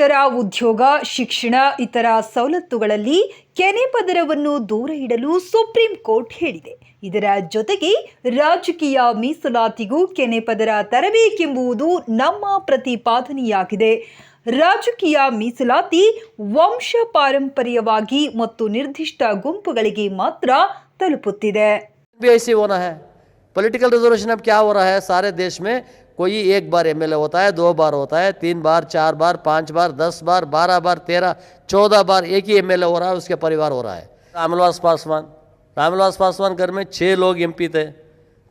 ಅಕ್ಷರ, ಉದ್ಯೋಗ, ಶಿಕ್ಷಣ ಇತರ ಸವಲತ್ತುಗಳಲ್ಲಿ ಕೆನೆ ಪದರವನ್ನು ದೂರ ಇಡಲು ಸುಪ್ರೀಂ ಕೋರ್ಟ್ ಹೇಳಿದೆ. ಇದರ ಜೊತೆಗೆ ರಾಜಕೀಯ ಮೀಸಲಾತಿಗೂ ಕೆನೆ ಪದರ ತರಬೇಕೆಂಬುದು ನಮ್ಮ ಪ್ರತಿಪಾದನೆಯಾಗಿದೆ. ರಾಜಕೀಯ ಮೀಸಲಾತಿ ವಂಶ ಪಾರಂಪರ್ಯವಾಗಿ ಮತ್ತು ನಿರ್ದಿಷ್ಟ ಗುಂಪುಗಳಿಗೆ ಮಾತ್ರ ತಲುಪುತ್ತಿದೆ. पॉलिटिकल रिजर्वेशन अब क्या हो रहा है, सारे देश में कोई एक बार एमएलए होता है, 2 बार होता है, 3 बार, 4 बार, 5 बार, 10 बार, 12 बार, 13, 14 बार एक ही एमएलए हो रहा है, उसके परिवार हो रहा है. रामविलास पासवान घर में 6 लोग एमपी थे.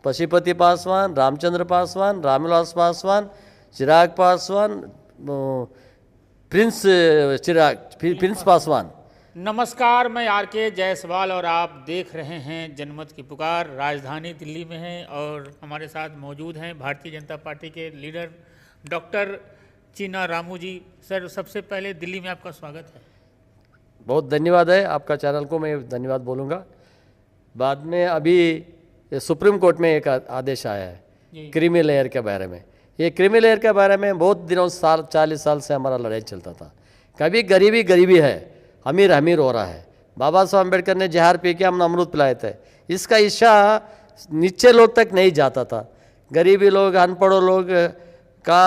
पशुपति पासवान, रामचंद्र पासवान, रामविलास पासवान, चिराग पासवान, प्रिंस पासवान. नमस्कार, मैं आर.के. जायसवाल और आप देख रहे हैं जनमत की पुकार. राजधानी दिल्ली में हैं और हमारे साथ मौजूद हैं भारतीय जनता पार्टी के लीडर डॉक्टर चीना रामू जी. सर, सबसे पहले दिल्ली में आपका स्वागत है. बहुत धन्यवाद है आपका, चैनल को मैं धन्यवाद बोलूँगा. बाद में अभी सुप्रीम कोर्ट में एक आदेश आया है क्रीमी लेयर के बारे में. ये क्रीमी लेयर के बारे में बहुत दिनों 40 साल से हमारा लड़ाई चलता था. कभी गरीबी है, अमीर हो रहा है. बाबा साहब अम्बेडकर ने जहर पी के हम अमरूद पिलाए थे. इसका इच्छा नीचे लोग तक नहीं जाता था. गरीबी लोग, अनपढ़ लोग का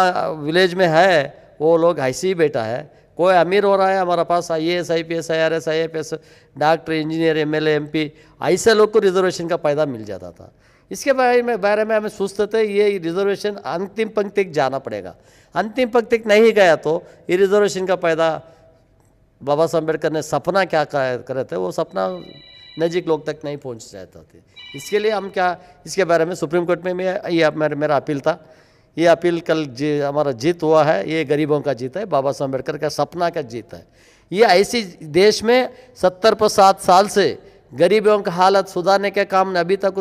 विलेज में है, वो लोग ऐसे ही बैठा है. कोई अमीर हो रहा है, हमारा पास IAS, IPS, IRS, IFS, doctor, engineer, MLA, MP, ऐसे लोग को रिजर्वेशन का फायदा मिल जाता था. इसके बारे में हमें सोचते थे ये रिजर्वेशन अंतिम पंक्ति तक जाना पड़ेगा. अंतिम पंक्ति तक नहीं गया तो ये रिजर्वेशन का फायदा बाबा साहब अम्बेडकर ने सपना क्या करे थे, वो सपना नज़दीक लोग तक नहीं पहुंच जाता थे. इसके लिए हम क्या, इसके बारे में सुप्रीम कोर्ट में मेरा अपील था. ये अपील कल हमारा जीत हुआ है. ये गरीबों का जीत है, बाबा साहब अम्बेडकर का सपना का जीत है. ये ऐसी देश में 70-7 साल से गरीबों का हालत सुधारने के काम अभी तक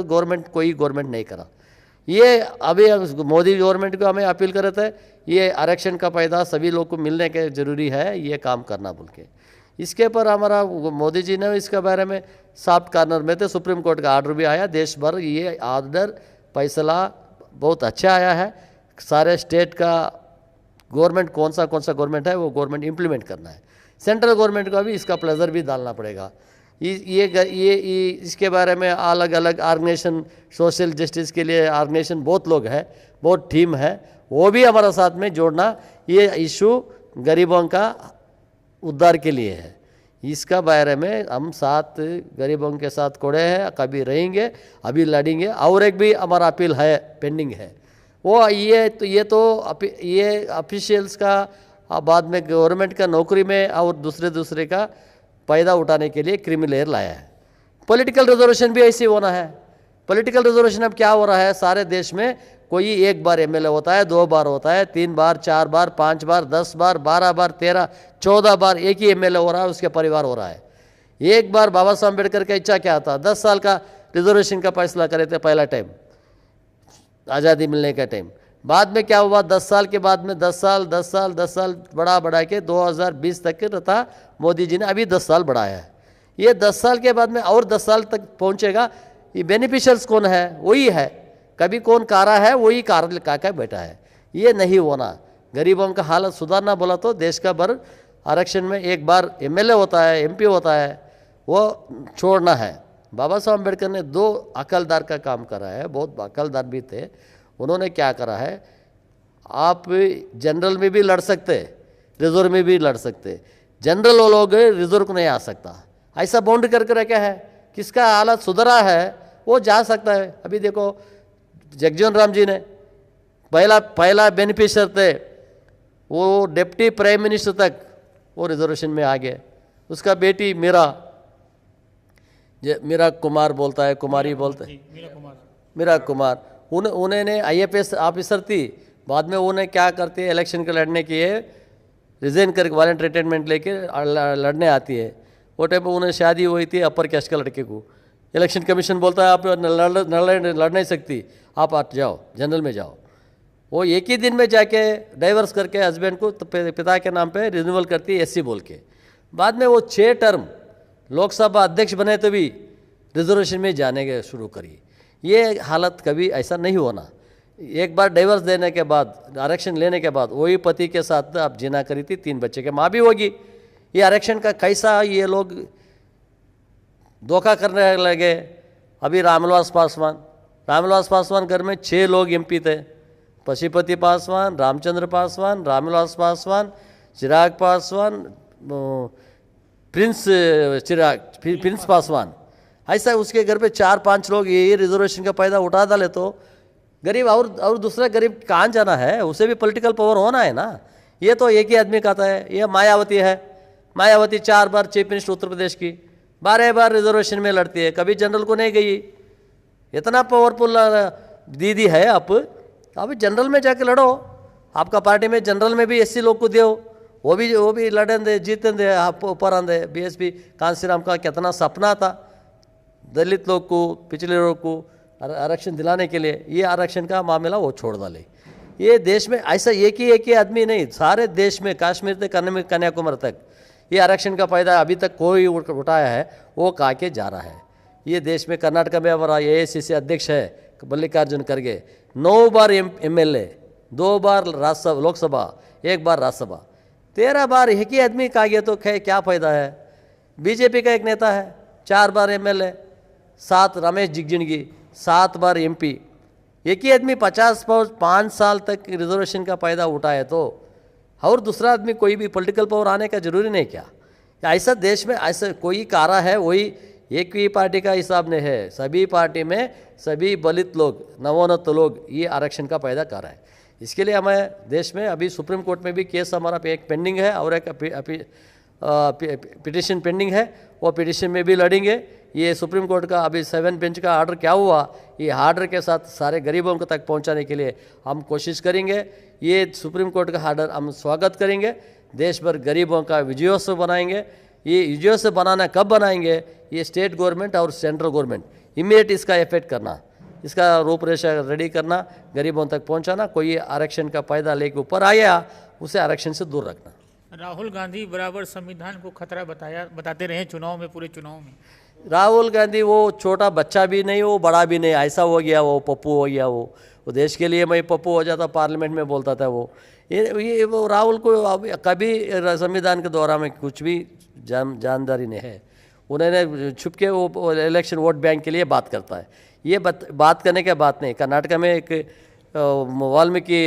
कोई गवर्नमेंट नहीं करा. ये अभी मोदी गवर्नमेंट को हमें अपील करे थे, ये आरक्षण का फायदा सभी लोग को मिलने के ज़रूरी है, ये काम करना बोल के. इसके पर हमारा मोदी जी ने इसके बारे में सॉफ्ट कॉर्नर में थे. सुप्रीम कोर्ट का आर्डर भी आया. देश भर ये आर्डर फैसला बहुत अच्छा आया है. सारे स्टेट का गवर्नमेंट कौन सा गवर्नमेंट है वो गवर्नमेंट इम्प्लीमेंट करना है. सेंट्रल गवर्नमेंट को भी इसका प्लेजर भी डालना पड़ेगा. ये इसके बारे में अलग अलग ऑर्गेनाइजेशन, सोशल जस्टिस के लिए ऑर्गेनाइजेशन बहुत लोग हैं, बहुत टीम है, वो भी हमारा साथ में जोड़ना. ये इशू गरीबों का उद्धार के लिए है. इसका बारे में हम साथ गरीबों के साथ खड़े हैं, कभी रहेंगे, अभी लड़ेंगे. और एक भी हमारा अपील है, पेंडिंग है. वो ये ऑफिशियल्स का बाद में गवर्नमेंट का नौकरी में और दूसरे का फायदा उठाने के लिए क्रीमी लेयर लाया है. पॉलिटिकल रिजर्वेशन भी ऐसे होना है. पॉलिटिकल रिजर्वेशन अब क्या हो रहा है, सारे देश में कोई एक बार एमएलए होता है, 2 बार होता है, 3 बार, 4 बार, 5 बार, 10 बार, 12 बार, 13, 14 बार एक ही एमएलए हो रहा है, उसके परिवार हो रहा है. एक बार बाबा साहब अम्बेडकर का इच्छा क्या था, 10 साल का रिजर्वेशन का फैसला करे थे पहला टाइम, आज़ादी मिलने का टाइम. बाद में क्या हुआ, 10 साल के बाद में 10 साल बढ़ा के 2020 तक था. मोदी जी ने अभी 10 साल बढ़ाया है. ये 10 साल के बाद में और 10 साल तक पहुंचेगा. ये बेनिफिशियल्स कौन है, वही है. कभी कौन कारा है, वही कार का बैठा है. ये नहीं होना. गरीबों का हालत सुधारना बोला तो देश का भर आरक्षण में एक बार MLA होता है, MP होता है, वो छोड़ना है. बाबा साहब अम्बेडकर ने 2 अकलदार का काम करा है, बहुत अकलदार भी थे. उन्होंने क्या करा है, आप जनरल में भी लड़ सकते, रिजर्व में भी लड़ सकते. जनरल वो लोग रिजर्व को नहीं आ सकता. ऐसा बाउंड करके रखा है, किसका हालत सुधरा है वो जा सकता है. अभी देखो जगजीवन राम जी ने पहला बेनिफिशियर थे, वो डिप्टी प्राइम मिनिस्टर तक वो रिजर्वेशन में आ गए. उसका बेटी मीरा कुमार बोलता है, कुमारी बोलते हैं, मीरा कुमार. उन्होंने IAS ऑफिसर थी. बाद में उन्हें क्या करती है, इलेक्शन के लड़ने के लिए रिजाइन करके वॉलंटरी रिटायरमेंट लेके लड़ने आती है. वो टाइम पर उन्हें शादी हुई थी अपर कास्ट के लड़के को. इलेक्शन कमीशन बोलता है आप लड़ नहीं सकती, आप जाओ, जनरल में जाओ. वो एक ही दिन में जाके डाइवर्स करके हस्बैंड को पिता के नाम पे रिन्यूअल करती है SC बोल के. बाद में वो 6 टर्म लोकसभा अध्यक्ष बने तो भी रिजर्वेशन में जाने के शुरू करी. ये हालत कभी ऐसा नहीं होना. एक बार डाइवर्स देने के बाद, आरक्षण लेने के बाद वही पति के साथ अब जीना करी थी, 3 बच्चे के माँ भी होगी। ये आरक्षण का कैसा ये लोग धोखा करने लगे। अभी रामविलास पासवान घर में 6 लोग एमपी थे, पशुपति पासवान, रामचंद्र पासवान, रामविलास पासवान, चिराग पासवान, प्रिंस पासवान, ऐसा उसके घर पे 4-5 लोग ये रिजर्वेशन का फायदा उठा डाले तो गरीब और दूसरा गरीब कहाँ जाना है, उसे भी पॉलिटिकल पावर होना है ना। ये तो एक ही आदमी कहता है। ये मायावती है, मायावती 4 बार चीफ मिनिस्टर उत्तर प्रदेश की, 12 बार रिजर्वेशन में लड़ती है, कभी जनरल को नहीं गई। इतना पावरफुल दीदी है आप, अभी जनरल में जाके लड़ो। आपका पार्टी में जनरल में भी एससी लोग को दो, वो भी लड़ें दे, जीतें दे, आप ऊपर आंदे। बीएसपी कांसीराम का कितना सपना था दलित लोग को, पिछले लोग को आरक्षण दिलाने के लिए। ये आरक्षण का मामला वो छोड़ डाले। ये देश में ऐसा एक ही आदमी नहीं, सारे देश में कश्मीर से कन्याकुमारी तक ये आरक्षण का फायदा अभी तक कोई उठाया है, वो कहा के जा रहा है। ये देश में कर्नाटक में हमारा AICC अध्यक्ष है मल्लिकार्जुन खड़गे, 9 बार MLA, 2 बार लोकसभा, 1 बार राज्यसभा, 13 बार एक ही आदमी कहा गया तो क्या फायदा है। बीजेपी का एक नेता है, 4 बार MLA, 7 रमेश जिगजिणगी, 7 बार MP, एक ही आदमी 5 साल तक रिजर्वेशन का फायदा उठाए तो और दूसरा आदमी कोई भी पॉलिटिकल पावर आने का जरूरी नहीं क्या। ऐसा देश में ऐसा कोई कारा है, वही एक ही पार्टी का हिसाब नहीं है। सभी पार्टी में सभी दलित लोग, नवोन्नत लोग ये आरक्षण का फायदा कर रहे हैं। इसके लिए हमें देश में अभी सुप्रीम कोर्ट में भी केस हमारा एक पेंडिंग है और एक पिटिशन पेंडिंग है। वो पिटिशन में भी लड़ेंगे। ये सुप्रीम कोर्ट का अभी 7 बेंच का ऑर्डर क्या हुआ, ये ऑर्डर के साथ सारे गरीबों को तक पहुंचाने के लिए हम कोशिश करेंगे। ये सुप्रीम कोर्ट का ऑर्डर हम स्वागत करेंगे। देश भर गरीबों का विजयोत्सव बनाएंगे। ये विजयोत्सव बनाना कब बनाएंगे, ये स्टेट गवर्नमेंट और सेंट्रल गवर्नमेंट इमीडिएट इसका इफेक्ट करना, इसका रूपरेखा रेडी करना, गरीबों तक पहुंचाना। कोई आरक्षण का फायदा लेके ऊपर आया उसे आरक्षण से दूर रखना। राहुल गांधी बराबर संविधान को खतरा बताते रहे चुनाव में, पूरे चुनाव में। राहुल गांधी वो छोटा बच्चा भी नहीं, वो बड़ा भी नहीं, ऐसा हो गया, वो पप्पू हो गया। वो देश के लिए मैं पप्पू हो जाता, पार्लियामेंट में बोलता था वो। वो राहुल को कभी संविधान के दौरान में कुछ भी जानदारी नहीं है। उन्होंने छुप के वो इलेक्शन वोट बैंक के लिए बात करता है। ये बात करने के बात नहीं। कर्नाटक में एक वाल्मीकि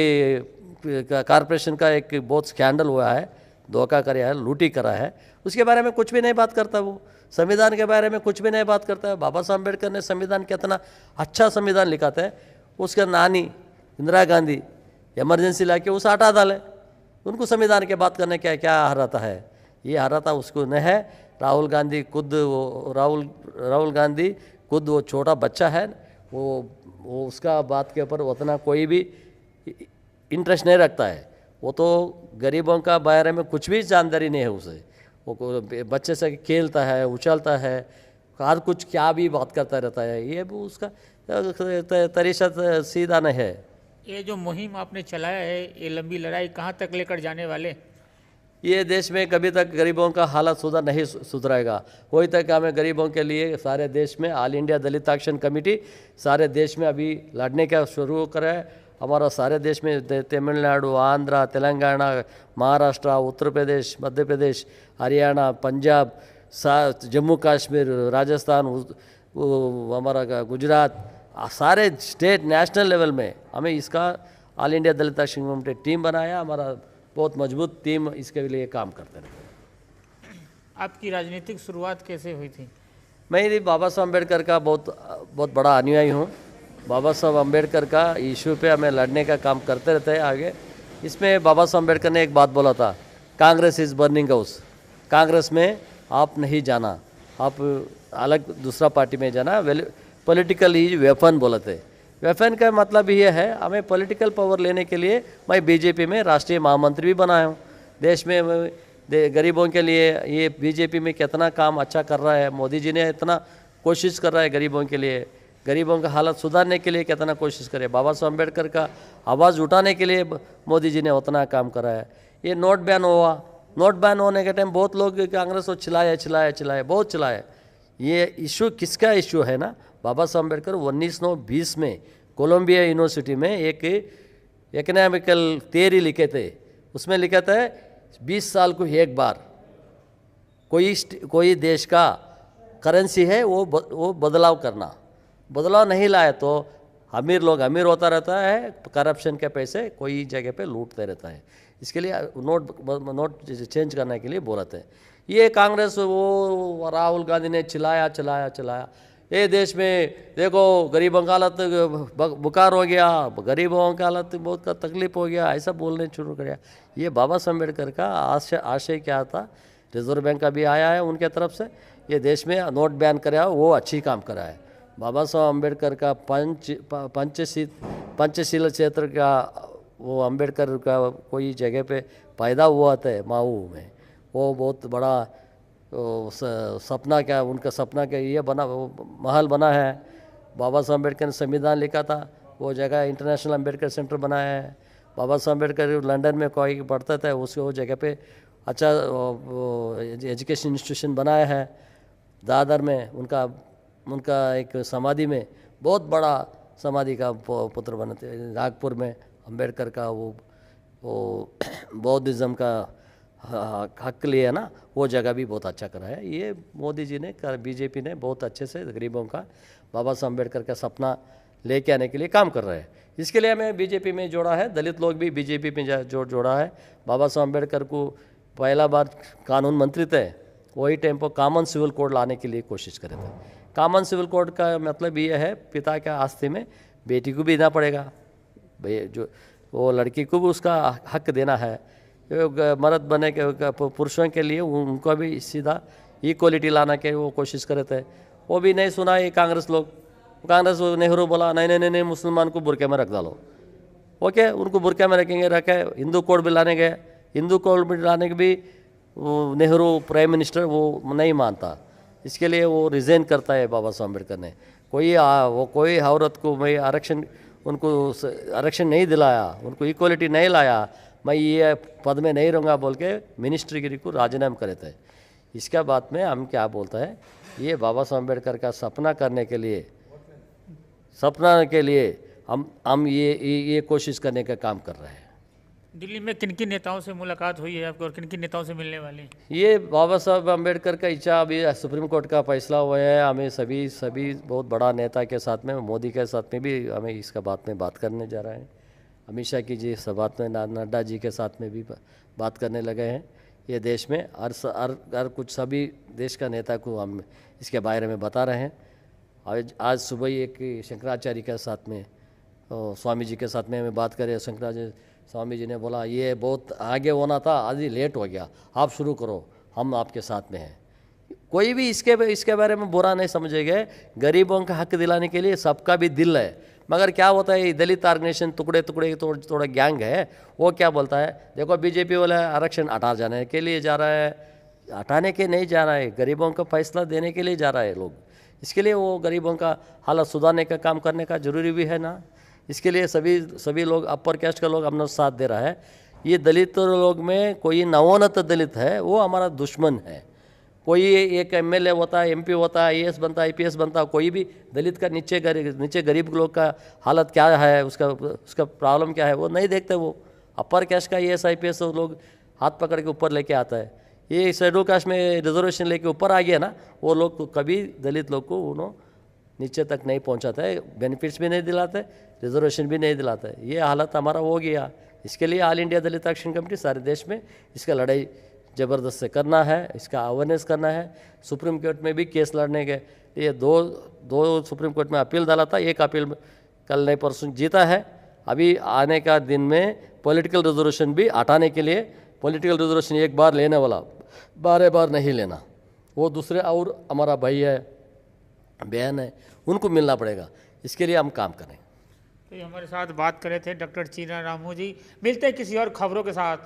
कॉरपोरेशन का एक बहुत स्कैंडल हुआ है, धोखा कराया है, लूटी करा है, उसके बारे में कुछ भी नहीं बात करता। वो संविधान के बारे में कुछ भी नहीं बात करता है। बाबा साहब अम्बेडकर ने संविधान कितना अच्छा संविधान लिखा था। उसका नानी इंदिरा गांधी इमरजेंसी लाके उसे हटा डाले। उनको संविधान के बात करने क्या हराता है, ये हराता उसको नहीं है। राहुल गांधी खुद वो छोटा बच्चा है, वो उसका बात के ऊपर उतना कोई भी इंटरेस्ट नहीं रखता है। वो तो गरीबों का बारे में कुछ भी जानकारी नहीं है उसे। वो बच्चे से खेलता है, उछलता है, हर कुछ क्या भी बात करता रहता है। ये भी उसका तरीका सीधा नहीं है। ये जो मुहिम आपने चलाया है, ये लंबी लड़ाई कहाँ तक लेकर जाने वाले? ये देश में कभी तक गरीबों का हालत नहीं सुधरेगा। वही तक हमें गरीबों के लिए सारे देश में ऑल इंडिया दलित एक्शन कमेटी सारे देश में अभी लड़ने का शुरू करा है। हमारा सारे देश में तमिलनाडु, आंध्रा, तेलंगाना, महाराष्ट्र, उत्तर प्रदेश, मध्य प्रदेश, हरियाणा, पंजाब, जम्मू कश्मीर, राजस्थान, हमारा गुजरात, सारे स्टेट नेशनल लेवल में हमें इसका ऑल इंडिया दलित एक्शन कमेटी टीम बनाया। हमारा बहुत मजबूत टीम इसके लिए काम करते रहे। आपकी राजनीतिक शुरुआत कैसे हुई थी? मैं बाबा साहब अम्बेडकर का बहुत बड़ा अनुयायी हूँ। बाबा साहब अम्बेडकर का इशू पे हमें लड़ने का काम करते रहते हैं आगे। इसमें बाबा साहब अम्बेडकर ने एक बात बोला था, Congress is burning house. Congress में आप नहीं जाना, आप अलग दूसरा पार्टी में जाना। पॉलिटिकल ही वेपन बोले थे। वेपन का मतलब ये है, हमें पॉलिटिकल पावर लेने के लिए मैं बीजेपी में राष्ट्रीय महामंत्री भी बनाया हूँ। देश में गरीबों के लिए ये बीजेपी में कितना काम अच्छा कर रहा है। मोदी जी ने इतना कोशिश कर रहा है गरीबों के लिए, गरीबों का हालत सुधारने के लिए कितना कोशिश करे। बाबा साहब अम्बेडकर का आवाज़ उठाने के लिए मोदी जी ने उतना काम करा है। ये नोट बैन हुआ, नोट बैन होने के टाइम बहुत लोग कांग्रेस को चिल्लाए, बहुत चिल्लाए। ये इशू किसका इशू है ना, बाबा साहब अम्बेडकर 1920 में कोलंबिया यूनिवर्सिटी में एक इकोनॉमिकल थियरी लिखे थे। उसमें लिखा था 20 साल को एक बार कोई देश का करेंसी है वो बदलाव करना, बदलाव नहीं लाए तो अमीर लोग अमीर होता रहता है, करप्शन के पैसे कोई जगह पे लूटते रहता है। इसके लिए नोट चेंज करने के लिए बोला था। ये कांग्रेस वो राहुल गांधी ने चिल्लाया ये देश में देखो गरीबों का हालत बुखार हो गया, गरीबों का हालत बहुत तकलीफ हो गया, ऐसा बोलने शुरू कर दिया। ये बाबा साहब अम्बेडकर का आशय क्या था? रिजर्व बैंक का भी आया है उनके तरफ से, ये देश में नोट बैन कराया, वो अच्छी काम करा है। बाबा साहब अम्बेडकर का पंचशील क्षेत्र का वो अम्बेडकर का कोई जगह पे पैदा हुआ था माऊ में, वो बहुत बड़ा सपना क्या उनका सपना क्या ये बना महल बना है। बाबा साहब अम्बेडकर ने संविधान लिखा था, वो जगह इंटरनेशनल अम्बेडकर सेंटर बनाया है। बाबा साहब अम्बेडकर लंदन में कोई पढ़ता था, उसको वो जगह पे अच्छा एजुकेशन इंस्टीट्यूशन बनाया है। दादर में उनका एक समाधि में बहुत बड़ा समाधि का पुत्र बने थे। नागपुर में अम्बेडकर का वो बौद्धिज़्म का हक लिए ना, वो जगह भी बहुत अच्छा करा है। ये मोदी जी ने बीजेपी ने बहुत अच्छे से गरीबों का बाबा साहब अम्बेडकर का सपना लेके आने के लिए काम कर रहे हैं। इसके लिए हमें बीजेपी में जोड़ा है, दलित लोग भी बीजेपी में जोड़ा है। बाबा साहब अम्बेडकर को पहला बार कानून मंत्री थे, वही टाइम पर कॉमन सिविल कोड लाने के लिए कोशिश करे थे। कॉमन सिविल कोड का मतलब ये है पिता के आस्ती में बेटी को भी देना पड़ेगा, भाई जो वो लड़की को भी उसका हक देना है। मर्द बने के पुरुषों के लिए उनको भी सीधा इक्वलिटी लाना के वो कोशिश करे थे, वो भी नहीं सुना ये कांग्रेस लोग। कांग्रेस नेहरू बोला नहीं मुसलमान को बुरके में रख डालो। ओके, उनको बुरके में रखे। हिंदू कोड भी लाने गए, हिंदू कोड भी लाने के भी नेहरू प्राइम मिनिस्टर वो नहीं मानता। इसके लिए वो रिज़ाइन करता है बाबा साहब अम्बेडकर ने। कोई औरत को मैं उनको आरक्षण नहीं दिलाया, उनको इक्वलिटी नहीं लाया, मैं ये पद में नहीं रहूँगा बोल के मिनिस्ट्रीगिरी को राजीनामा करे थे। इसके बाद में हम क्या बोलता है, ये बाबा साहब अम्बेडकर का सपना के लिए हम ये कोशिश करने का काम कर रहे हैं। दिल्ली में किन किन नेताओं से मुलाकात हुई है आपको और किन किन नेताओं से मिलने वाले हैं? ये बाबा साहब अम्बेडकर का इच्छा अभी सुप्रीम कोर्ट का फैसला हुआ है। हमें सभी बहुत बड़ा नेता के साथ में, मोदी के साथ में भी हमें इसका बात में बात करने जा रहे हैं। अमित शाह की जी सब बात में, नड्डा जी के साथ में भी बात करने लगे हैं। ये देश में हर कुछ सभी देश का नेता को हम इसके बारे में बता रहे हैं। आज सुबह ही एक शंकराचार्य के साथ में, स्वामी जी के साथ में हमें बात करें। शंकराचार्य स्वामी जी ने बोला ये बहुत आगे होना था, आज ही लेट हो गया, आप शुरू करो, हम आपके साथ में हैं। कोई भी इसके बारे में बुरा नहीं समझेगा। गरीबों का हक दिलाने के लिए सबका भी दिल है, मगर क्या होता है दलित ऑर्गेनाइजेशन टुकड़े थोड़ा गैंग है, वो क्या बोलता है, देखो बीजेपी वाला आरक्षण हटा जाने के लिए जा रहा है, हटाने के नहीं जा रहा है, गरीबों का फैसला देने के लिए जा रहा है लोग। इसके लिए वो गरीबों का हालत सुधारने का काम करने का जरूरी भी है ना। इसके लिए सभी लोग अपर कास्ट का लोग अपना साथ दे रहा है। ये दलित लोग में कोई नवोन्नत दलित है, वो हमारा दुश्मन है। कोई एक एमएलए होता है, एमपी होता है, आईएएस बनता है, आईपीएस बनता है, कोई भी दलित का नीचे गरीब लोग का हालत क्या है, उसका प्रॉब्लम क्या है, वो नहीं देखते। वो अपर कास्ट का आईएएस आईपीएस लोग हाथ पकड़ के ऊपर लेके आता है। ये शेड्यूल कास्ट में रिजर्वेशन लेके ऊपर आ गया ना, वो लोग कभी दलित लोग को उन्होंने नीचे तक नहीं पहुंचाता है, बेनिफिट्स भी नहीं दिलाते, रिजर्वेशन भी नहीं दिलाता है। ये हालत हमारा हो गया। इसके लिए ऑल इंडिया दलित एक्शन कमेटी सारे देश में इसका लड़ाई ज़बरदस्त से करना है, इसका अवेयरनेस करना है। सुप्रीम कोर्ट में भी केस लड़ने के ये दो सुप्रीम कोर्ट में अपील डाला था, एक अपील कल नहीं परसों जीता है। अभी आने का दिन में पॉलिटिकल रिजर्वेशन भी हटाने के लिए, पॉलिटिकल रिजर्वेशन एक बार लेने वाला बार नहीं लेना, वो दूसरे और हमारा भाई है बहन है, उनको मिलना पड़ेगा। इसके लिए हम काम करें। तो ये हमारे साथ बात कर रहे थे डॉक्टर चीना रामू जी। मिलते हैं किसी और खबरों के साथ।